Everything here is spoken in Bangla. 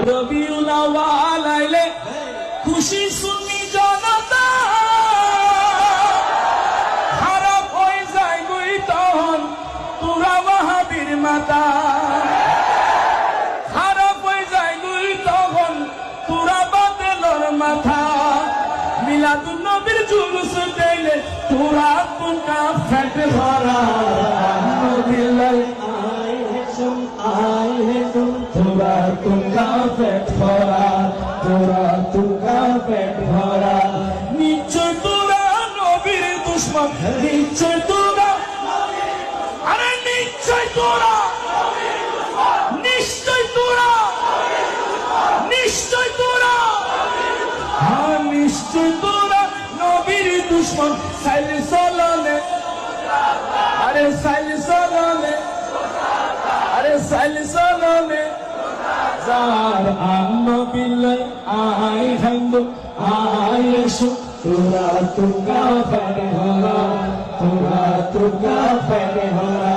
রবিউল আউয়াল আইলে খুশি সুন্নি জনতা খারাপ হয়ে যায় গুই তখন তোরা ওয়াহাবীর মাতা খারাপ হয়ে যায় গুই তখন তোরা বাতিলের মাথা মিলাদুন নবীর জুলুস দিলে তোরা তুকা ফেট ভরা নবীলাই আয় হে তুম তোরা তুকা ফেট ভরা তোরা তুকা ফেট ভরা নিশ্চয় তোরা নবীর দুশমন নিশ্চয় তোরা আরে নিশ্চয় তোরা নিশ্চয় তোরা নিশ্চয় তোরা হ্যাঁ নিশ্চয় তোরা নবীর দুশমন সাইলে চলনে আরে সাইলে চলনে আরে সাইলে চলনে যার নবীলাই আই হাইন্দো আই এসো তোরা তুকা ফেট ভরা তোরা তুকা ফেট ভরা